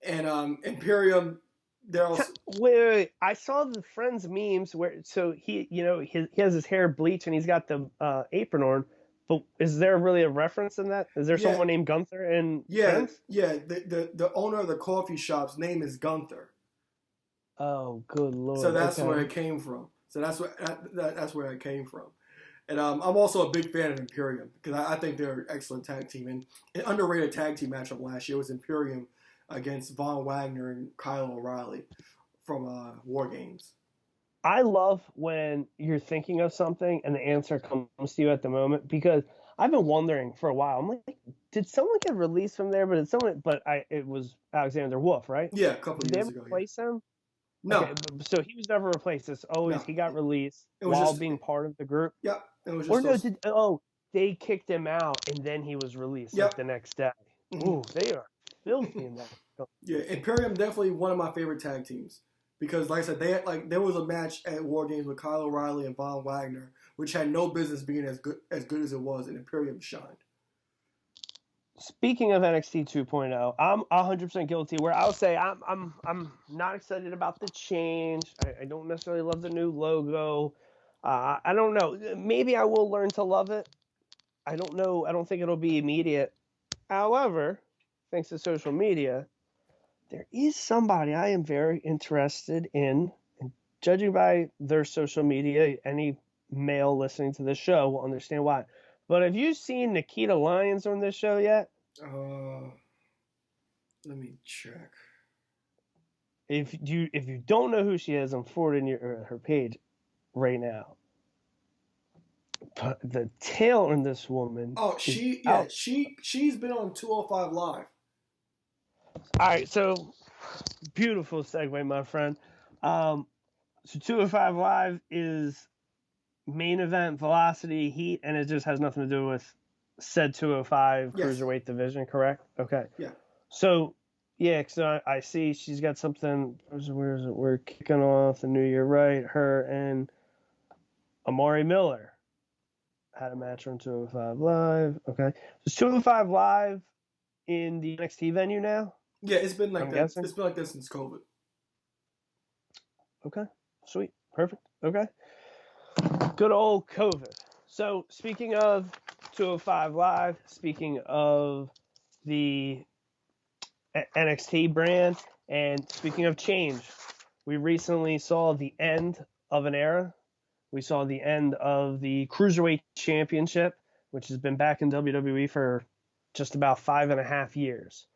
and Imperium. They're also... Wait! I saw the Friends memes where he has his hair bleached and he's got the apron on. But is there really a reference in that? Is there someone named Gunther in Friends? Yeah. The owner of the coffee shop's name is Gunther. Oh, good lord! So that's where it came from. That's where it came from. And I'm also a big fan of Imperium because I think they're an excellent tag team. And an underrated tag team matchup last year was Imperium against Von Wagner and Kyle O'Reilly from War Games. I love when you're thinking of something and the answer comes to you at the moment, because I've been wondering for a while. I'm like, did someone get released from there? It was Alexander Wolf, right? Yeah, a couple of years ago. Did they replace him? No. Okay, so he was never replaced. He got released while being part of the group. Yeah, it was just. They kicked him out and then he was released like the next day. Ooh, they are filthy in that. Yeah, Imperium definitely one of my favorite tag teams because, like I said, they had, there was a match at War Games with Kyle O'Reilly and Von Wagner, which had no business being as good as it was, and Imperium shined. Speaking of NXT 2.0, I'm 100% guilty. Where I'll say I'm not excited about the change. I don't necessarily love the new logo. I don't know. Maybe I will learn to love it. I don't know. I don't think it'll be immediate. However, thanks to social media, there is somebody I am very interested in. And judging by their social media, any male listening to this show will understand why. But have you seen Nikita Lyons on this show yet? Let me check. If you don't know who she is, I'm forwarding her page right now. But the tail in this woman. Oh, she's been on 205 Live. All right, so beautiful segue, my friend. So 205 Live is main event Velocity Heat, and it just has nothing to do with said 205 Cruiserweight division, correct? Okay. Yeah. So, yeah, so I see she's got something. Where is it? We're kicking off the new year, right? Her and Amari Miller had a match on 205 Live. Okay. So 205 Live in the NXT venue now? Yeah, it's been like I'm that. guessing? It's been like that since COVID. Okay. Sweet. Perfect. Okay. Good old COVID. So, speaking of 205 Live, speaking of the NXT brand, and speaking of change, we recently saw the end of an era. We saw the end of the Cruiserweight Championship, which has been back in WWE for just about 5.5 years.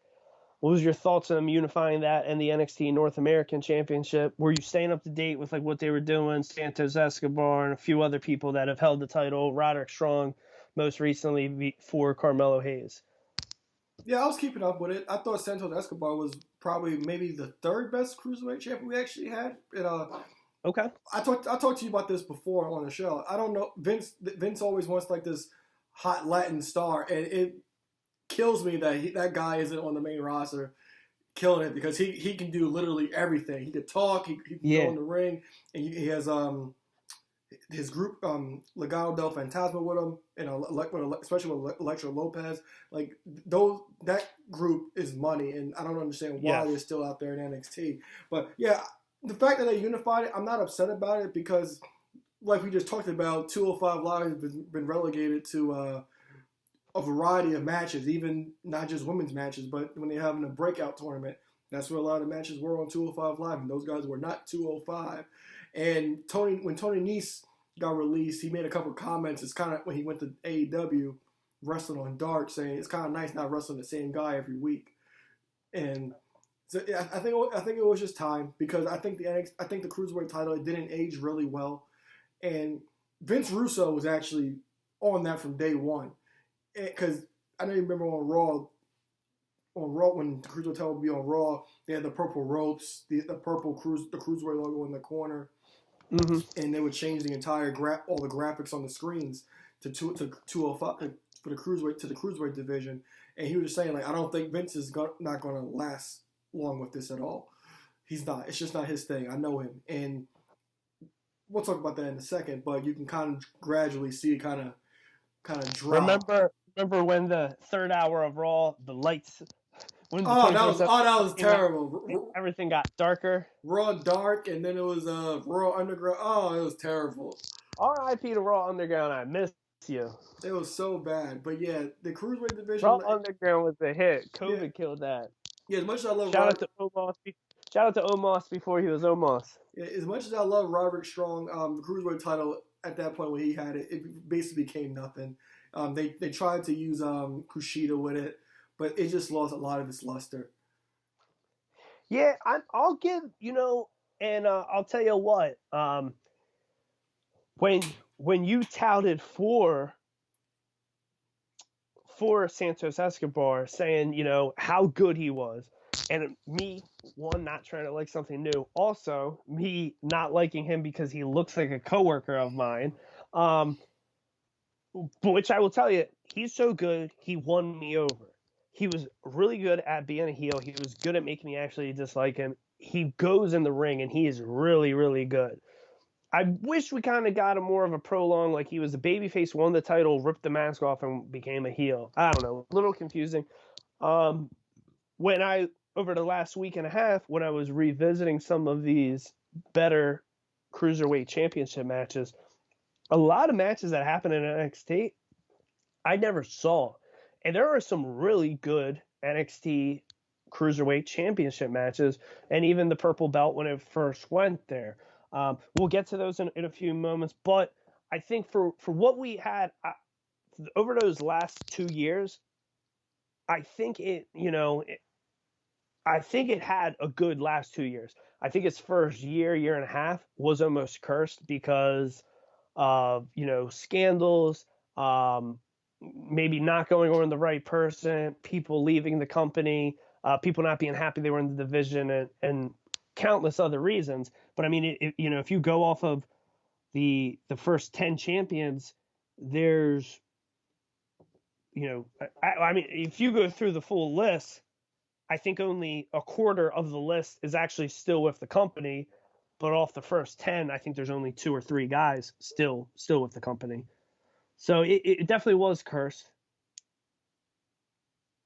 What was your thoughts on them unifying that and the NXT North American Championship? Were you staying up to date with what they were doing? Santos Escobar and a few other people that have held the title. Roderick Strong, most recently before Carmelo Hayes. Yeah, I was keeping up with it. I thought Santos Escobar was probably maybe the third best cruiserweight champion we actually had. And, okay. I talked to you about this before on the show. I don't know. Vince always wants this hot Latin star, and it kills me that that guy isn't on the main roster killing it because he can do literally everything. He could talk, he can go in the ring, and he has his group Legado del Fantasma with him, and especially with Electro Lopez. That group is money, and I don't understand why they're still out there in NXT. But yeah, the fact that they unified it, I'm not upset about it because, like we just talked about, 205 Live has been relegated to a variety of matches, even not just women's matches, but when they're having a breakout tournament, that's where a lot of matches were on 205 Live, and those guys were not 205. And when Tony Nese got released, he made a couple of comments. It's kind of when he went to AEW, wrestling on Dark, saying it's kind of nice not wrestling the same guy every week. And so I think it was just time because I think the Cruiserweight title, it didn't age really well, and Vince Russo was actually on that from day one. Because I don't even remember on Raw when the Cruiserweight title would be on Raw, they had the purple ropes, the purple the Cruiserweight logo in the corner, and they would change the entire all the graphics on the screens to 205 for the Cruiserweight division. And he was just saying I don't think Vince is not going to last long with this at all. He's not. It's just not his thing. I know him, and we'll talk about that in a second. But you can kind of gradually see it kind of drop. Remember when the third hour of Raw, the lights... that was terrible. Everything got darker. Raw dark, and then it was Raw Underground. Oh, it was terrible. R.I.P. to Raw Underground. I miss you. It was so bad. But yeah, the Cruiserweight division... Raw Underground was a hit. COVID killed that. Yeah, as much as I love... Shout out to Omos before he was Omos. Yeah, as much as I love Roderick Strong, the Cruiserweight title, at that point when he had it, it basically became nothing. They tried to use Kushida with it, but it just lost a lot of its luster. Yeah, I'll give, and I'll tell you what, when you touted for Santos Escobar, saying, how good he was, and me, one, not trying to like something new, also me not liking him because he looks like a coworker of mine, which I will tell you, he's so good, he won me over. he was really good at being a heel. He was good at making me actually dislike him. He goes in the ring and he is really, really good. I wish we kind of got him more of a prolong, like he was a babyface, won the title, ripped the mask off, and became a heel. I don't know, a little confusing. When I, over the last week and a half, when I was revisiting some of these better Cruiserweight Championship matches, a lot of matches that happened in NXT, I never saw. And there are some really good NXT Cruiserweight Championship matches, and even the purple belt when it first went there. We'll get to those in a few moments, but I think for what we had over those last 2 years, I think I think it had a good last 2 years. I think its first year and a half was almost cursed because of, scandals, maybe not going on the right person, people leaving the company, people not being happy they were in the division, and countless other reasons. But I mean, if you go off of the first 10 champions, there's, I mean, if you go through the full list, I think only a quarter of the list is actually still with the company. But off the first 10, I think there's only 2 or 3 guys still with the company. So it definitely was cursed.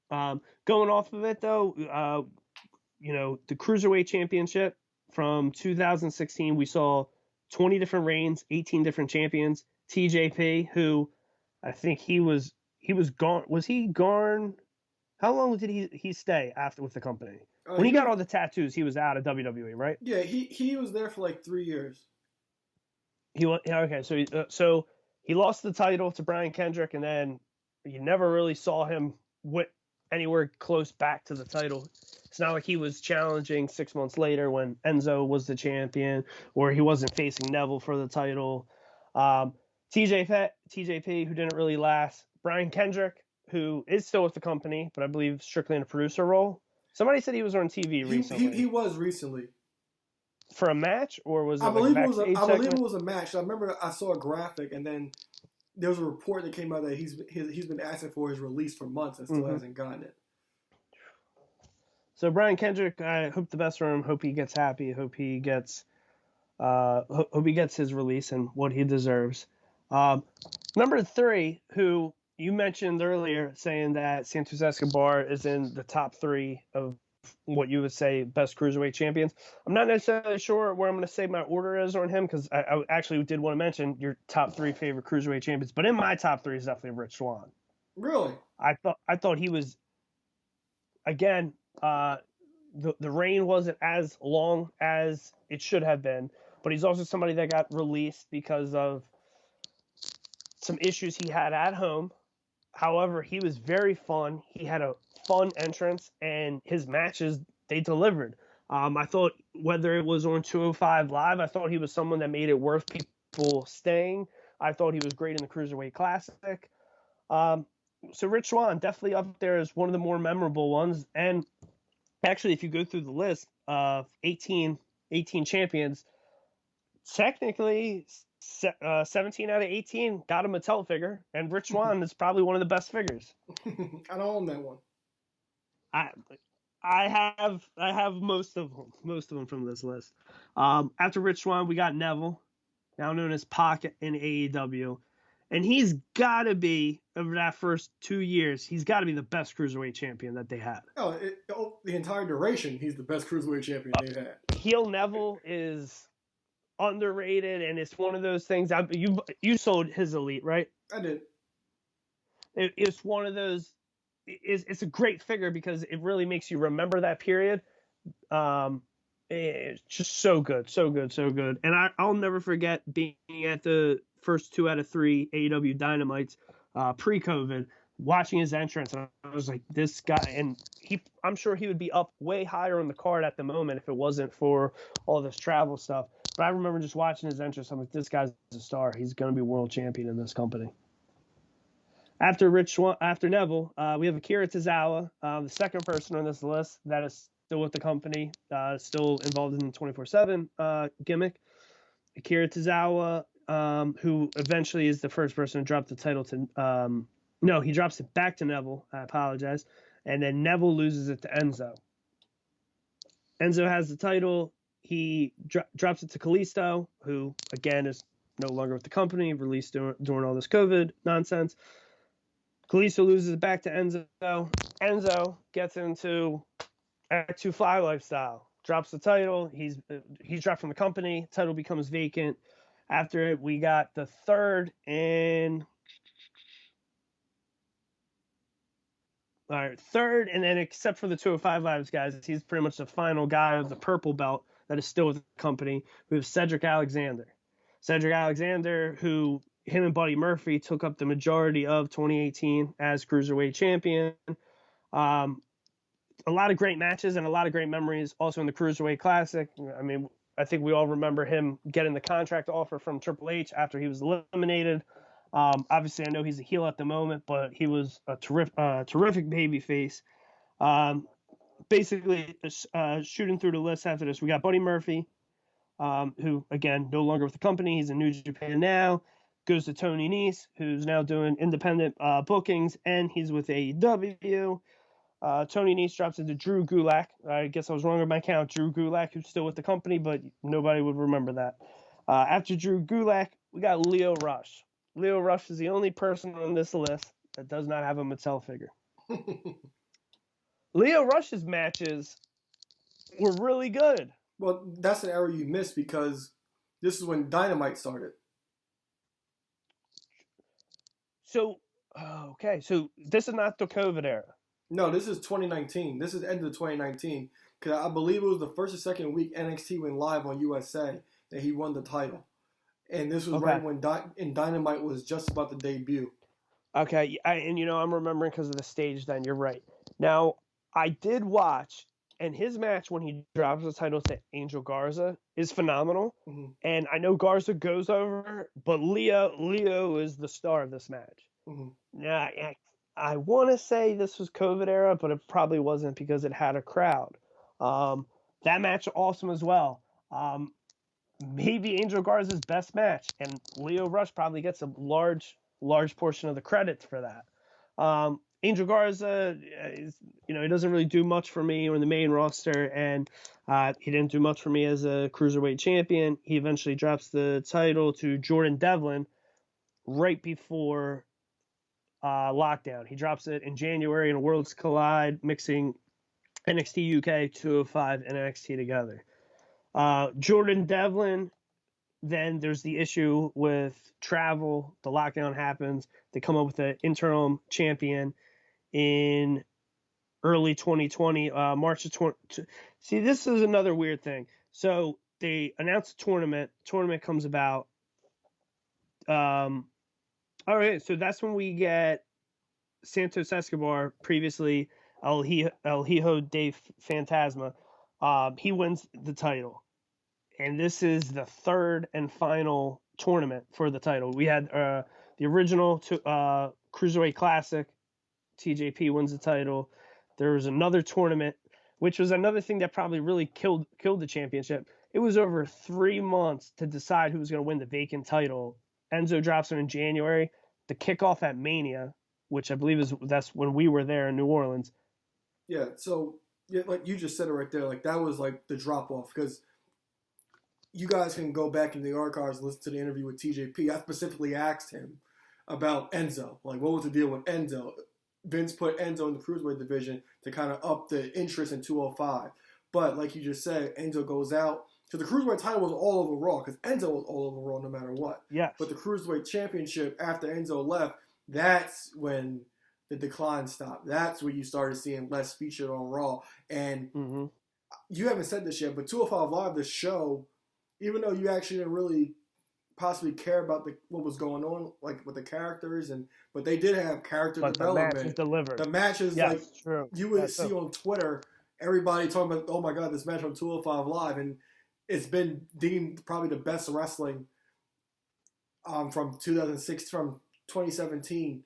Going off of it, though, the Cruiserweight Championship from 2016, we saw 20 different reigns, 18 different champions. TJP, who I think he was gone. Was he gone? How long did he stay after with the company? When he got all the tattoos, he was out of WWE, right? Yeah, he was there for like 3 years. Okay. So he lost the title to Brian Kendrick, and then you never really saw him anywhere close back to the title. It's not like he was challenging 6 months later when Enzo was the champion, or he wasn't facing Neville for the title. TJP, who didn't really last. Brian Kendrick, who is still with the company, but I believe strictly in a producer role. Somebody said he was on TV recently. He was recently. For a match, or was it I believe it was a match. I remember I saw a graphic, and then there was a report that came out that he's been asking for his release for months and still hasn't gotten it. So Brian Kendrick, I hope the best for him. Hope he gets happy. Hope he gets his release and what he deserves. Number 3, who you mentioned earlier, saying that Santos Escobar is in the top 3 of what you would say best Cruiserweight champions. I'm not necessarily sure where I'm going to say my order is on him, because I actually did want to mention your top 3 favorite Cruiserweight champions, but in my top 3 is definitely Rich Swann. Really? I thought he was, again, the reign wasn't as long as it should have been, but he's also somebody that got released because of some issues he had at home. However, he was very fun. He had a fun entrance, and his matches, they delivered. I thought whether it was on 205 Live, I thought he was someone that made it worth people staying. I thought he was great in the Cruiserweight Classic. So Rich Swann, definitely up there as one of the more memorable ones. And actually, if you go through the list of 18 champions, technically 17 out of 18 got him a title figure, and Rich Swann is probably one of the best figures. I don't own that one. I have most of them from this list. After Rich Swann, we got Neville, now known as Pac in AEW, and he's got to be, over that first 2 years, he's got to be the best Cruiserweight champion that they had. The entire duration, he's the best Cruiserweight champion they've had. Heel Neville is underrated, and it's one of those things. You sold his Elite, right? I did. It's one of those. It's a great figure because it really makes you remember that period. It's just so good. And I'll never forget being at the first 2 out of 3 AEW Dynamites pre-COVID, watching his entrance, and I was like, this guy, and I'm sure he would be up way higher on the card at the moment if it wasn't for all this travel stuff. But I remember just watching his entrance. I'm like, this guy's a star. He's going to be world champion in this company. After Neville, we have Akira Tazawa, the second person on this list that is still with the company, still involved in the 24/7 gimmick. Akira Tazawa, who eventually is the first person to drop the title to. No, he drops it back to Neville. I apologize. And then Neville loses it to Enzo. Enzo has the title. He drops it to Kalisto, who, again, is no longer with the company, released during all this COVID nonsense. Kalisto loses it back to Enzo. Enzo gets into Act 2 Fly lifestyle, drops the title. He's dropped from the company. Title becomes vacant. After it, we got the third and then except for the 205 Lives guys, he's pretty much the final guy of the purple belt that is still with the company. We have Cedric Alexander. Cedric Alexander, who him and Buddy Murphy took up the majority of 2018 as Cruiserweight Champion. A lot of great matches and a lot of great memories also in the Cruiserweight Classic. I mean, I think we all remember him getting the contract offer from Triple H after he was eliminated. Obviously, I know he's a heel at the moment, but he was a terrific babyface. Basically, shooting through the list after this, we got Buddy Murphy, who, again, no longer with the company. He's in New Japan now. Goes to Tony Nese, who's now doing independent bookings, and he's with AEW. Tony Nese drops into Drew Gulak. I guess I was wrong on my count. Drew Gulak, who's still with the company, but nobody would remember that. After Drew Gulak, we got Lio Rush. Lio Rush is the only person on this list that does not have a Mattel figure. Lio Rush's matches were really good. Well, that's an era you missed because this is when Dynamite started. So, okay. So this is not the COVID era. No, this is 2019. This is end of 2019. Because I believe it was the first or second week NXT went live on USA that he won the title. And this was right when Dynamite was just about to debut. Okay, I'm remembering because of the stage then. You're right. Now, I did watch, and his match when he drops the title to Angel Garza is phenomenal. Mm-hmm. And I know Garza goes over, but Lio is the star of this match. Mm-hmm. Now, I want to say this was COVID era, but it probably wasn't because it had a crowd. That match awesome as well. Maybe Angel Garza's best match, and Lio Rush probably gets a large portion of the credit for that. Angel Garza, he doesn't really do much for me on the main roster, and he didn't do much for me as a Cruiserweight champion. He eventually drops the title to Jordan Devlin right before lockdown. He drops it in January in a Worlds Collide, mixing NXT UK, 205, and NXT together. Jordan Devlin, then there's the issue with travel. The lockdown happens. They come up with an interim champion in early 2020, March of 20. See, this is another weird thing. So they announce a tournament. Tournament comes about. All right, so that's when we get Santos Escobar, previously El Hijo de Fantasma. He wins the title. And this is the third and final tournament for the title. We had the original Cruiserweight Classic. TJP wins the title. There was another tournament, which was another thing that probably really killed the championship. It was over 3 months to decide who was going to win the vacant title. Enzo drops it in January. The kickoff at Mania, which I believe that's when we were there in New Orleans. Yeah, so like you just said it right there, like that was like the drop off because you guys can go back in the archives and listen to the interview with TJP. I specifically asked him about Enzo. Like, what was the deal with Enzo? Vince put Enzo in the Cruiserweight division to kind of up the interest in 205. But like you just said, Enzo goes out. So the Cruiserweight title was all over Raw because Enzo was all over Raw no matter what. Yes. But the Cruiserweight Championship, after Enzo left, that's when the decline stopped. That's when you started seeing less featured on Raw. And you haven't said this yet, but 205 Live, the show, even though you actually didn't really possibly care about what was going on, like with the characters, but they did have character development. The matches delivered. The matches, yes, like true. You would see on Twitter, everybody talking about, oh my God, this match on 205 Live, and it's been deemed probably the best wrestling from 2017,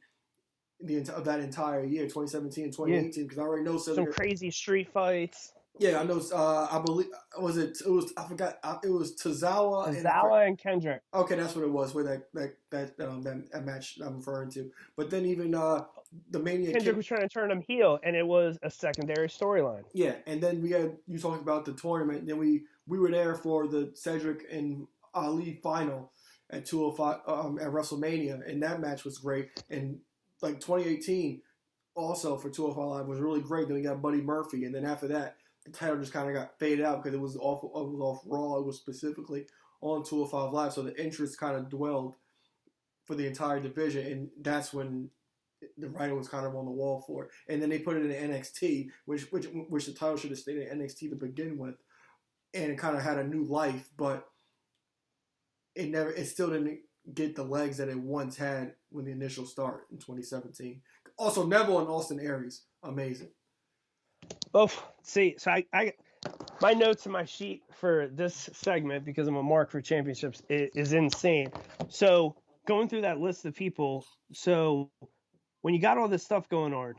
of that entire year, 2017 and 2018, because I already know some crazy street fights. Yeah, I know. I believe was it. It was I forgot. It was Tazawa and Kendrick. Okay, that's what it was. Where that match I'm referring to. But then even the Mania. Kendrick was trying to turn him heel, and it was a secondary storyline. Yeah, and then you talked about the tournament. And then we were there for the Cedric and Ali final at 205 at WrestleMania, and that match was great. And like 2018, also for 205 Live was really great. Then we got Buddy Murphy, and then after that, the title just kind of got faded out because it was off Raw. It was specifically on 205 Live, so the interest kind of dwelled for the entire division, and that's when the writing was kind of on the wall for it. And then they put it in NXT, which the title should have stayed in NXT to begin with, and it kind of had a new life, but it still didn't get the legs that it once had when the initial start in 2017. Also, Neville and Austin Aries, amazing. Oh, see, so I my notes in my sheet for this segment, because I'm a mark for championships, is insane. So going through that list of people, so when you got all this stuff going on,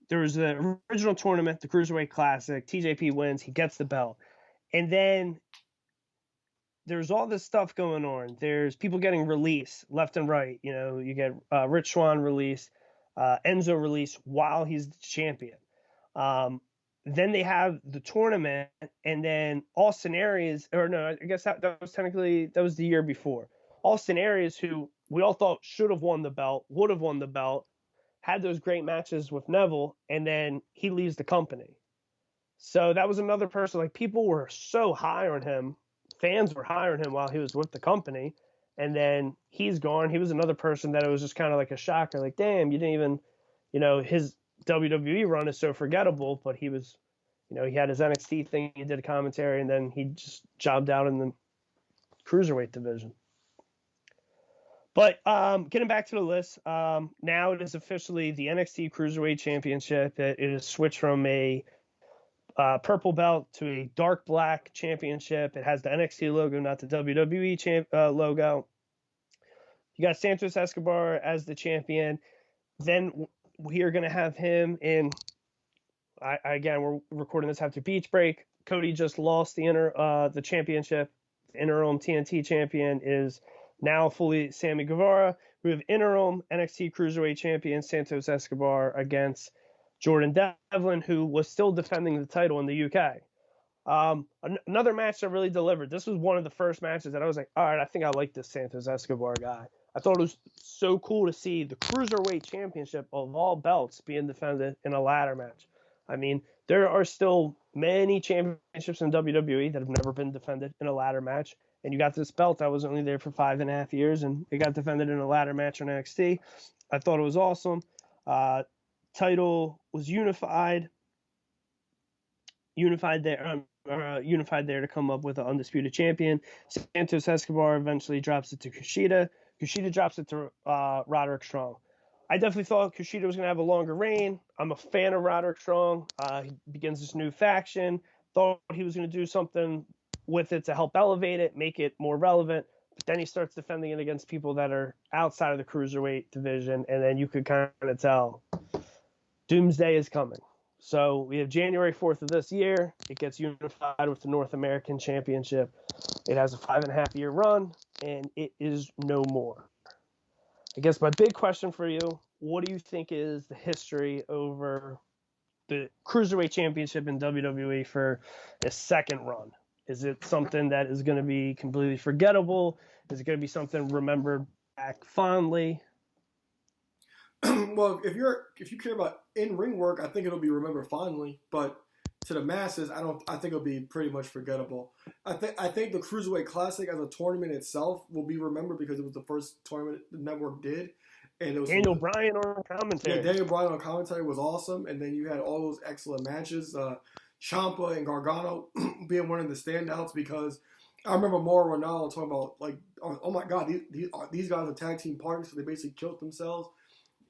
there was the original tournament, the Cruiserweight Classic. TJP wins, he gets the belt, and then there's all this stuff going on. There's people getting released left and right. You get Rich Swann released, Enzo released while he's the champion. Then they have the tournament, and then Austin Aries, or no, I guess that was the year before. Austin Aries, who we all thought should have won the belt, would have won the belt, had those great matches with Neville, and then he leaves the company. So that was another person, like, people were so high on him. Fans were high on him while he was with the company, and then he's gone. He was another person that it was just kind of like a shocker, like, damn, you didn't even, his WWE run is so forgettable, but he was, he had his NXT thing, he did a commentary, and then he just jobbed out in the Cruiserweight division. But getting back to the list, now it is officially the NXT Cruiserweight Championship. It is switched from a purple belt to a dark black championship. It has the NXT logo, not the WWE logo. You got Santos Escobar as the champion. Then we are going to have him in. Again, we're recording this after beach break. Cody just lost the championship. The interim TNT champion is now fully Sammy Guevara. We have interim NXT Cruiserweight champion Santos Escobar against Jordan Devlin, who was still defending the title in the UK. Another match that really delivered. This was one of the first matches that I was like, all right, I think I like this Santos Escobar guy. I thought it was so cool to see the Cruiserweight Championship of all belts being defended in a ladder match. I mean, there are still many championships in WWE that have never been defended in a ladder match. And you got this belt that was only there for 5.5 years, and it got defended in a ladder match on NXT. I thought it was awesome. Title was unified there to come up with an undisputed champion. Santos Escobar eventually drops it to Kushida. Kushida drops it to Roderick Strong. I definitely thought Kushida was going to have a longer reign. I'm a fan of Roderick Strong. He begins this new faction. Thought he was going to do something with it to help elevate it, make it more relevant. But then he starts defending it against people that are outside of the Cruiserweight division, and then you could kind of tell Doomsday is coming. So we have January 4th of this year. It gets unified with the North American Championship. It has a 5.5-year run, and it is no more. I guess my big question for you, what do you think is the history over the Cruiserweight Championship in WWE for a second run? Is it something that is going to be completely forgettable? Is it going to be something remembered back fondly? Well, if you care about in-ring work, I think it'll be remembered fondly. But to the masses, I think it'll be pretty much forgettable. I think the Cruiserweight Classic as a tournament itself will be remembered because it was the first tournament the network did, and it was Daniel Bryan on commentary. Yeah, Daniel Bryan on commentary was awesome, and then you had all those excellent matches. Ciampa and Gargano being one of the standouts because I remember Mauro Ranallo talking about, like, oh my God, these guys are tag team partners, so they basically killed themselves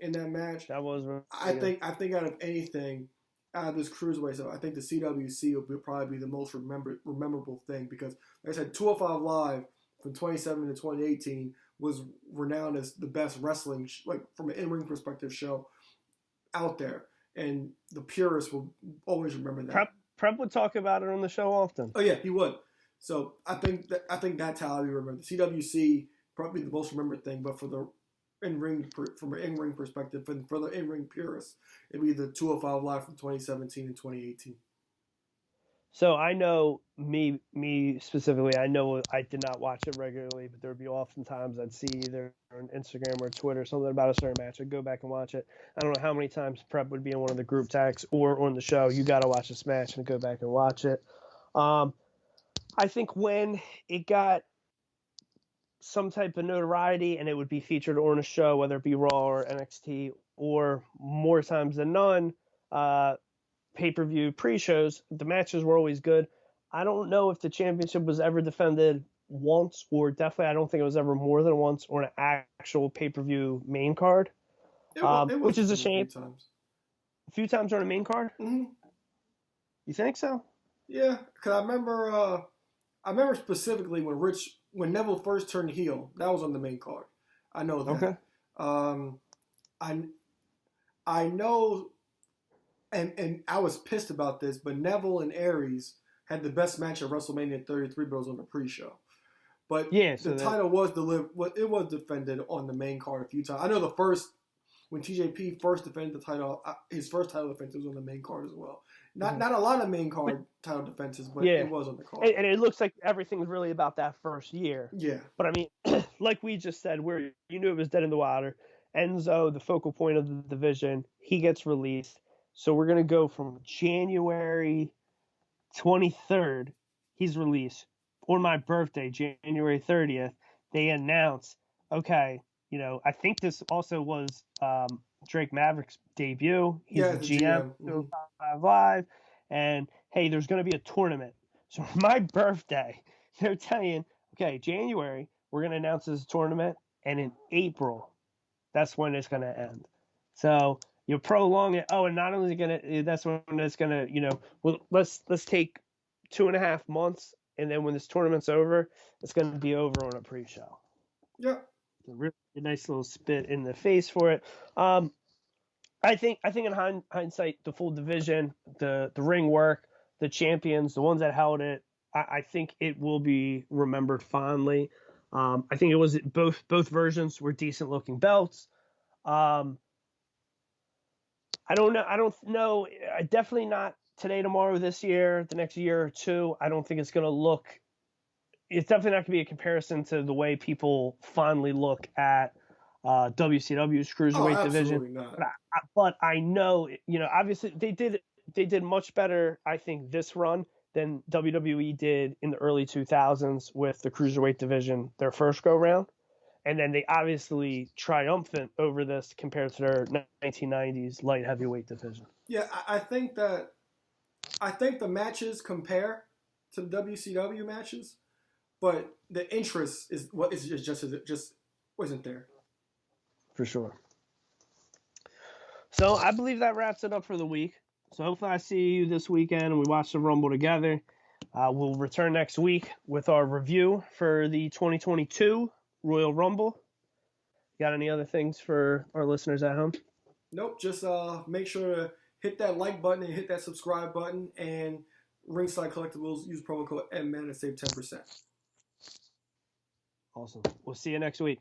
in that match. That was. I think out of anything, out of this Cruiserweight stuff, I think the CWC will probably be the most memorable thing because, like I said, 205 Live from 2017 to 2018 was renowned as the best wrestling, like from an in-ring perspective, show out there. and the purists will always remember that. Prep would talk about it on the show often. Oh yeah, he would. So I think that's how we remember the CWC. Probably the most remembered thing, but for the from an in-ring perspective, and for the in-ring purists, it'd be the 205 Live from 2017 and 2018. So I know me specifically, I know I did not watch it regularly, but there would be oftentimes I'd see either on Instagram or Twitter something about a certain match. I'd go back and watch it. I don't know how many times Prep would be in one of the group texts or on the show. You got to watch this match and go back and watch it. I think when it got some type of notoriety and it would be featured on a show, whether it be Raw or NXT, or more times than none, pay-per-view pre-shows, the matches were always good. I don't know if the championship was ever defended once, or definitely I don't think it was ever more than once on an actual pay-per-view main card, which is a shame. A few times on a main card? Mm-hmm. You think so? Yeah, because I remember specifically when Neville first turned heel, that was on the main card. I know that. Okay. I know, and I was pissed about this, but Neville and Aries had the best match at WrestleMania 33, but it was on the pre-show. But yeah, so the title was it was defended on the main card a few times. I know when TJP first defended the title, his first title defense was on the main card as well. Not a lot of main card title defenses, but it was on the card. And it looks like everything's really about that first year. Yeah. But I mean, like we just said, where you knew it was dead in the water. Enzo, the focal point of the division, he gets released. So we're going to go from January 23rd, he's released. On my birthday, January 30th, they announce, okay, I think this also was Drake Maverick's debut. He's the GM of 5 Live. And, hey, there's going to be a tournament. So for my birthday, they're saying, okay, January, we're going to announce this tournament. And in April, that's when it's going to end. So you prolong it. Oh, and not only that's when it's going to, well, let's take 2.5 months. And then when this tournament's over, it's going to be over on a pre-show. Yeah. A really nice little spit in the face for it. I think in hindsight, the full division, the ring work, the champions, the ones that held it, I think it will be remembered fondly. I think it was both versions were decent looking belts. I don't know. Definitely not today, tomorrow, this year, the next year or two. I don't think it's going to look. It's definitely not going to be a comparison to the way people fondly look at WCW's Cruiserweight division. But I know, obviously they did much better, I think, this run than WWE did in the early 2000s with the Cruiserweight division, their first go round. And then they obviously triumphant over this compared to their 1990s light heavyweight division. Yeah, I think the matches compare to the WCW matches, but the interest just wasn't there. For sure. So I believe that wraps it up for the week. So hopefully I see you this weekend and we watch the Rumble together. We'll return next week with our review for the 2022 Royal Rumble. Got any other things for our listeners at home? Nope. Just make sure to hit that like button and hit that subscribe button, and Ringside Collectibles, use promo code MMAN to save 10%. Awesome. We'll see you next week.